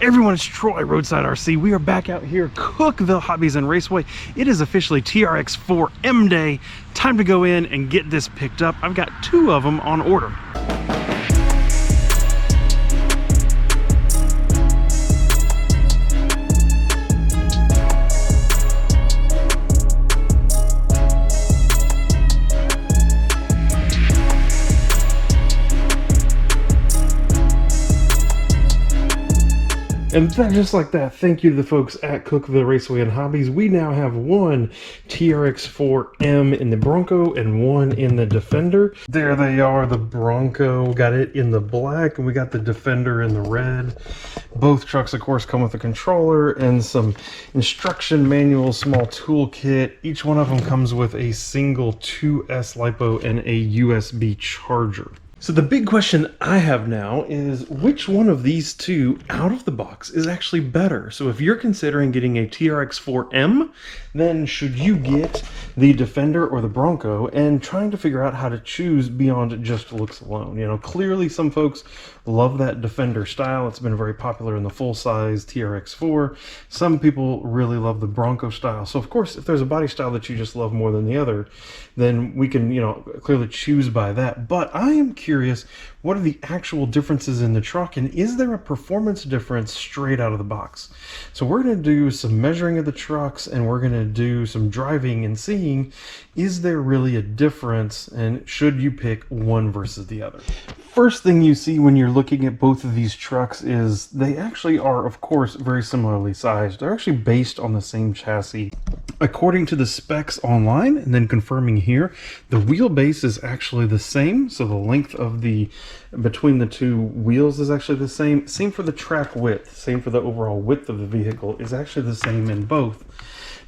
Everyone, it's Troy, Roadside RC. We are back out here, Cookeville Hobbies and Raceway. It is officially TRX-4M day. Time to go in and get this picked up. I've got 2 of them on order. And then just like that, thank you to the folks at Cookeville Raceway and Hobbies. We now have one TRX-4M in the Bronco and one in the Defender. There they are, the Bronco. Got it in the black, and we got the Defender in the red. Both trucks, of course, come with a controller and some instruction manual, small toolkit. Each one of them comes with a single 2S LiPo and a USB charger. So the big question I have now is which one of these two out of the box is actually better? So if you're considering getting a TRX-4M, then should you get the Defender or the Bronco, and trying to figure out how to choose beyond just looks alone. You know, clearly some folks love that Defender style. It's been very popular in the full-size TRX-4. Some people really love the Bronco style. So of course, if there's a body style that you just love more than the other, then we can, you know, clearly choose by that. But I am curious, what are the actual differences in the truck, and is there a performance difference straight out of the box? So we're going to do some measuring of the trucks, and we're going to do some driving and seeing, is there really a difference, and should you pick one versus the other? First thing you see when you're looking at both of these trucks is they actually are, of course, very similarly sized. They're actually based on the same chassis. According to the specs online, and then confirming here, the wheelbase is actually the same. So the length of the between the two wheels is actually the same. Same for the track width. Same for the overall width of the vehicle is actually the same in both.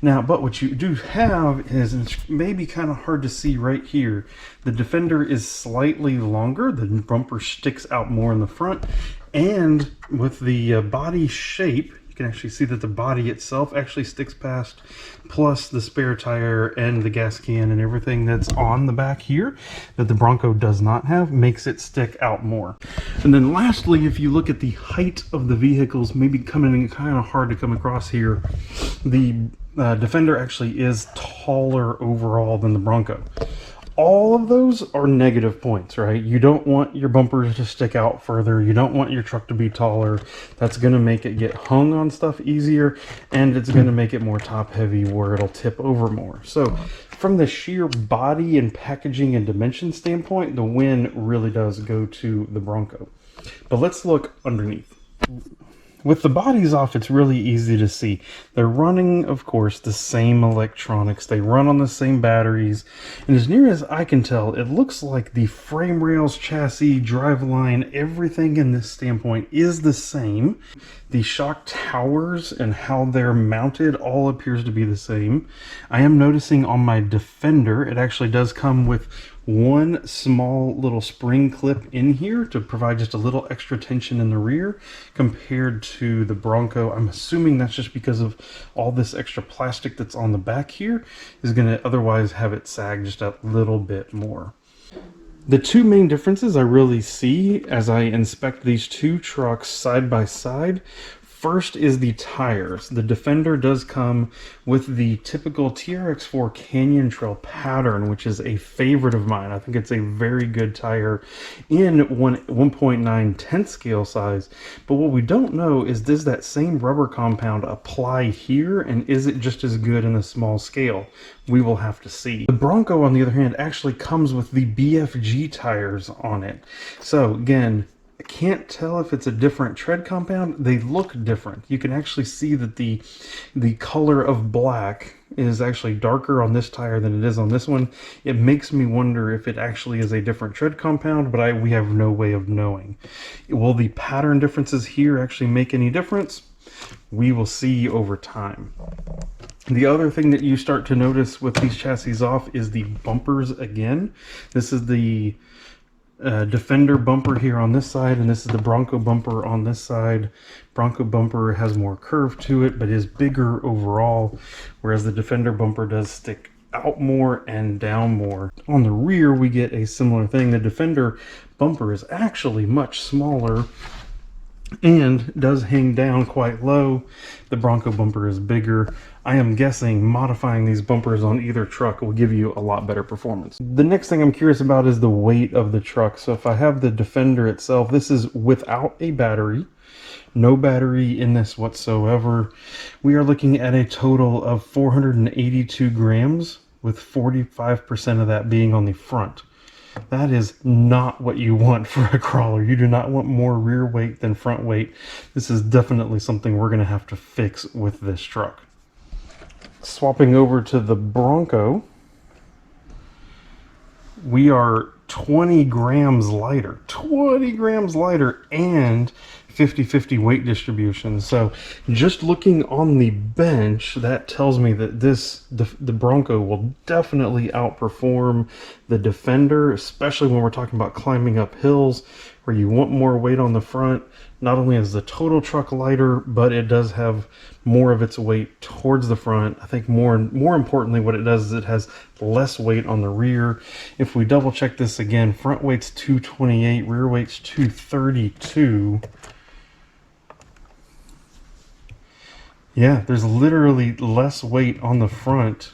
Now, but what you do have is, and it's maybe kind of hard to see right here, the Defender is slightly longer. The bumper sticks out more in the front, and with the body shape, you can actually see that the body itself actually sticks past, plus the spare tire and the gas can and everything that's on the back here that the Bronco does not have makes it stick out more. And then lastly, if you look at the height of the vehicles, maybe coming in kind of hard to come across here, the Defender actually is taller overall than the Bronco. All of those are negative points, right? You don't want your bumper to stick out further. You don't want your truck to be taller. That's going to make it get hung on stuff easier, and it's going to make it more top heavy where it'll tip over more. So from the sheer body and packaging and dimension standpoint, the win really does go to the Bronco. But let's look underneath. With the bodies off, it's really easy to see. They're running, of course, the same electronics. They run on the same batteries. And as near as I can tell, it looks like the frame rails, chassis, driveline, everything in this standpoint is the same. The shock towers and how they're mounted all appears to be the same. I am noticing on my Defender, it actually does come with one small little spring clip in here to provide just a little extra tension in the rear compared to the Bronco. I'm assuming that's just because of all this extra plastic that's on the back here is going to otherwise have it sag just a little bit more. The two main differences I really see as I inspect these two trucks side by side, first is the tires. The Defender does come with the typical TRX-4 Canyon Trail pattern, which is a favorite of mine. I think it's a very good tire in 1.9 tenth scale size. But what we don't know is, does that same rubber compound apply here, and is it just as good in the small scale? We will have to see. The Bronco, on the other hand, actually comes with the BFG tires on it. So again, I can't tell if it's a different tread compound. They look different. You can actually see that the color of black is actually darker on this tire than it is on this one. It makes me wonder if it actually is a different tread compound, but we have no way of knowing. Will the pattern differences here actually make any difference? We will see over time. The other thing that you start to notice with these chassis off is the bumpers again. This is the Defender bumper here on this side, and this is the Bronco bumper on this side. Bronco bumper has more curve to it, but is bigger overall, whereas the Defender bumper does stick out more and down more. On the rear, we get a similar thing. The Defender bumper is actually much smaller and does hang down quite low. The Bronco bumper is bigger. I am guessing modifying these bumpers on either truck will give you a lot better performance. The next thing I'm curious about is the weight of the truck. So if I have the Defender itself, this is without a battery. No battery in this whatsoever. We are looking at a total of 482 grams, with 45% of that being on the front. That is not what you want for a crawler. You do not want more rear weight than front weight. This is definitely something we're going to have to fix with this truck. Swapping over to the Bronco, we are 20 grams lighter. 20 grams lighter and 50-50 weight distribution. So just looking on the bench, that tells me that the Bronco will definitely outperform the Defender, especially when we're talking about climbing up hills where you want more weight on the front. Not only is the total truck lighter, but it does have more of its weight towards the front. I think more importantly, what it does is it has less weight on the rear. If we double check this again, front weight's 228, rear weight's 232. Yeah, there's literally less weight on the front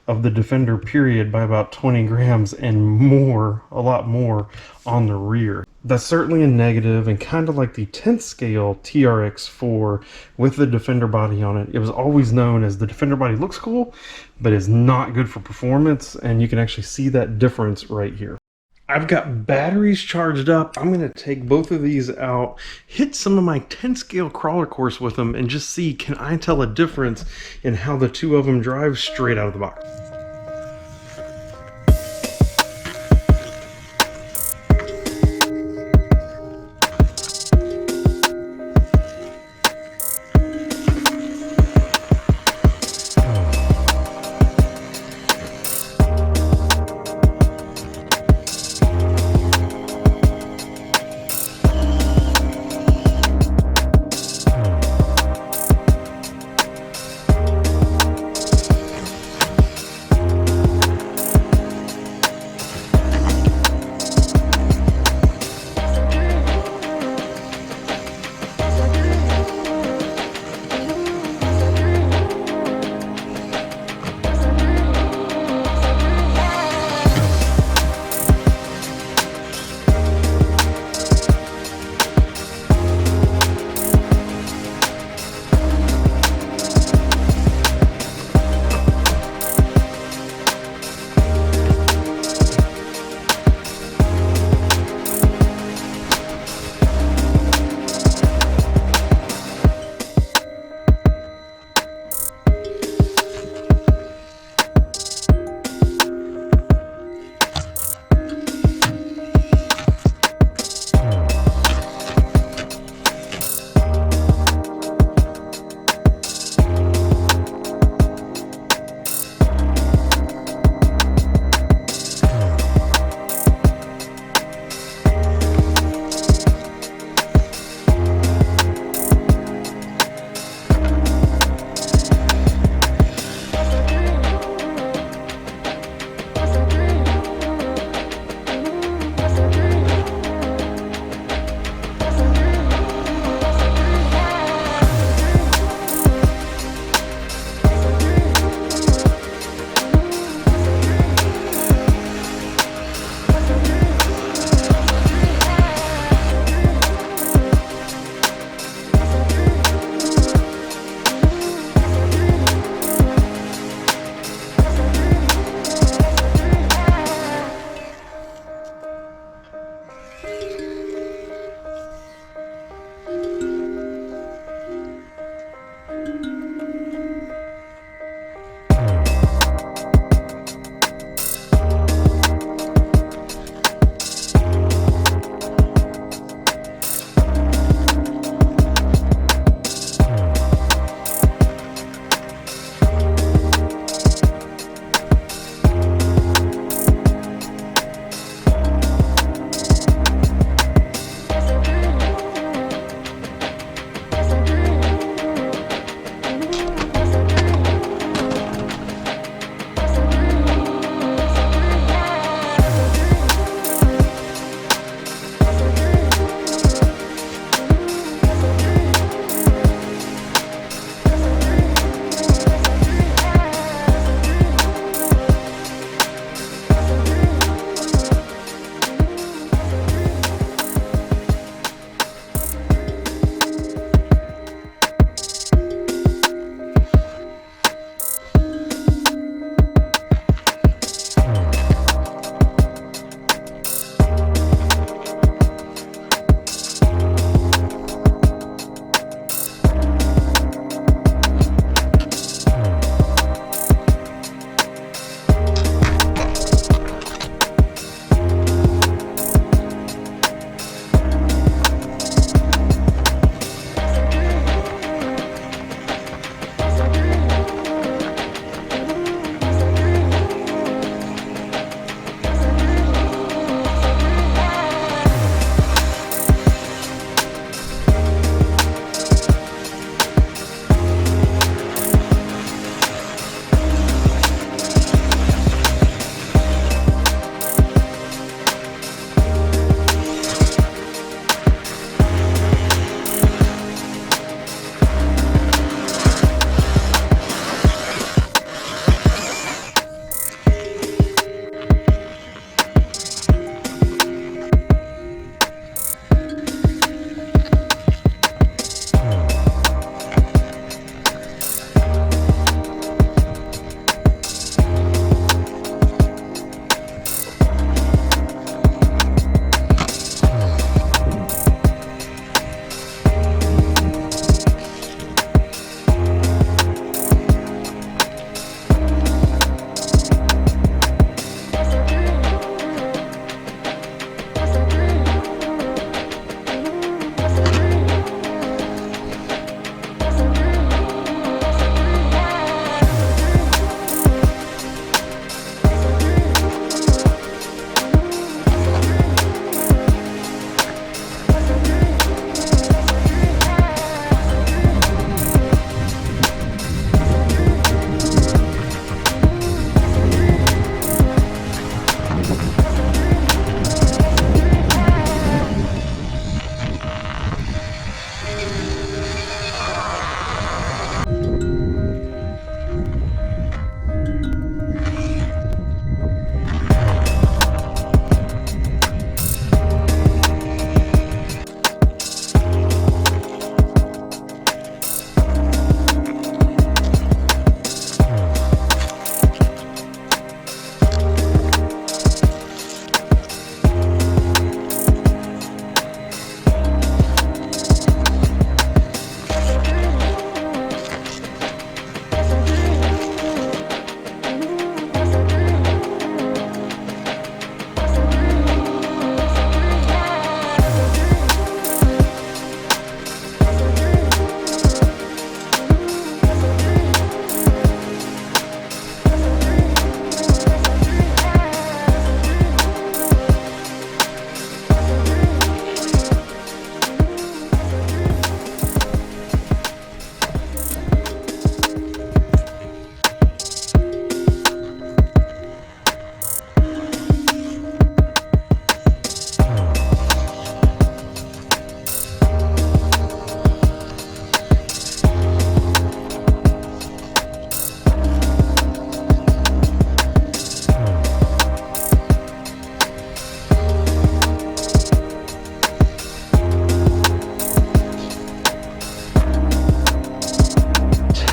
of the Defender period by about 20 grams, and more, a lot more, on the rear. That's certainly a negative, and kind of like the 10th scale TRX-4 with the Defender body on it. It was always known as the Defender body looks cool, but is not good for performance, and you can actually see that difference right here. I've got batteries charged up. I'm going to take both of these out, hit some of my 10 scale crawler course with them, and just see, can I tell a difference in how the two of them drive straight out of the box.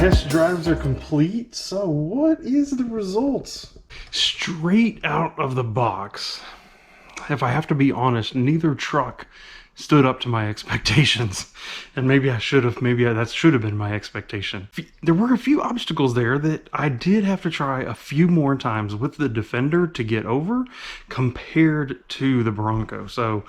Test drives are complete, so what is the results? Straight out of the box, if I have to be honest, neither truck stood up to my expectations. And maybe that should have been my expectation. There were a few obstacles there that I did have to try a few more times with the Defender to get over compared to the Bronco. So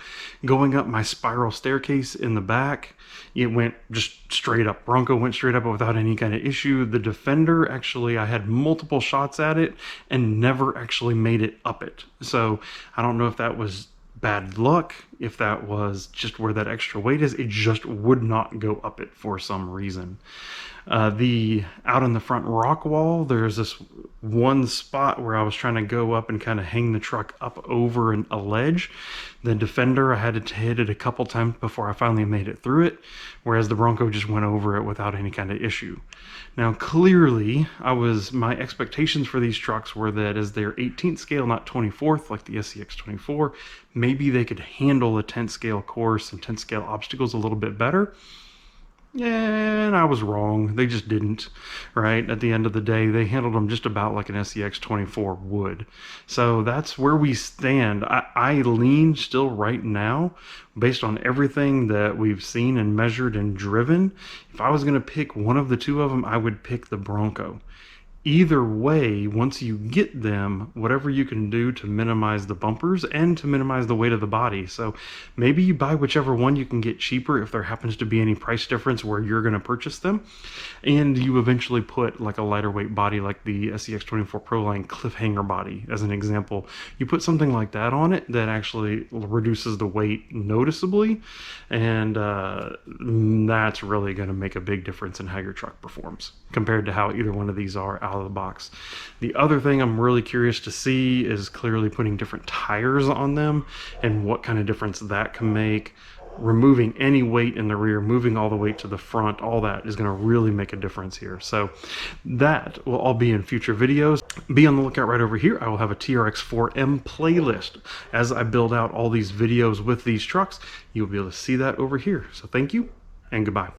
going up my spiral staircase in the back, it went just straight up. Bronco went straight up without any kind of issue. The Defender, actually, I had multiple shots at it and never actually made it up it. So I don't know if that was bad luck, if that was just where that extra weight is. It just would not go up it for some reason. The out in the front rock wall, there's this one spot where I was trying to go up and kind of hang the truck up over a ledge. The Defender, I had to hit it a couple times before I finally made it through it, whereas the Bronco just went over it without any kind of issue. Now, clearly, my expectations for these trucks were that as they're 18th scale, not 24th, like the SCX24, maybe they could handle a 10th scale course and 10th scale obstacles a little bit better. And I was wrong. They just didn't, right? At the end of the day, they handled them just about like an SCX24 would. So that's where we stand. I lean still right now, based on everything that we've seen and measured and driven. If I was going to pick one of the two of them, I would pick the Bronco. Either way, once you get them, whatever you can do to minimize the bumpers and to minimize the weight of the body. So maybe you buy whichever one you can get cheaper if there happens to be any price difference where you're going to purchase them. And you eventually put like a lighter weight body like the SCX24 Pro Line cliffhanger body, as an example. You put something like that on it that actually reduces the weight noticeably. And that's really going to make a big difference in how your truck performs compared to how either one of these are out of the box. The other thing I'm really curious to see is clearly putting different tires on them and what kind of difference that can make. Removing any weight in the rear, moving all the weight to the front, all that is going to really make a difference here. So that will all be in future videos. Be on the lookout right over here. I will have a TRX-4M playlist. As I build out all these videos with these trucks, you'll be able to see that over here. So thank you and goodbye.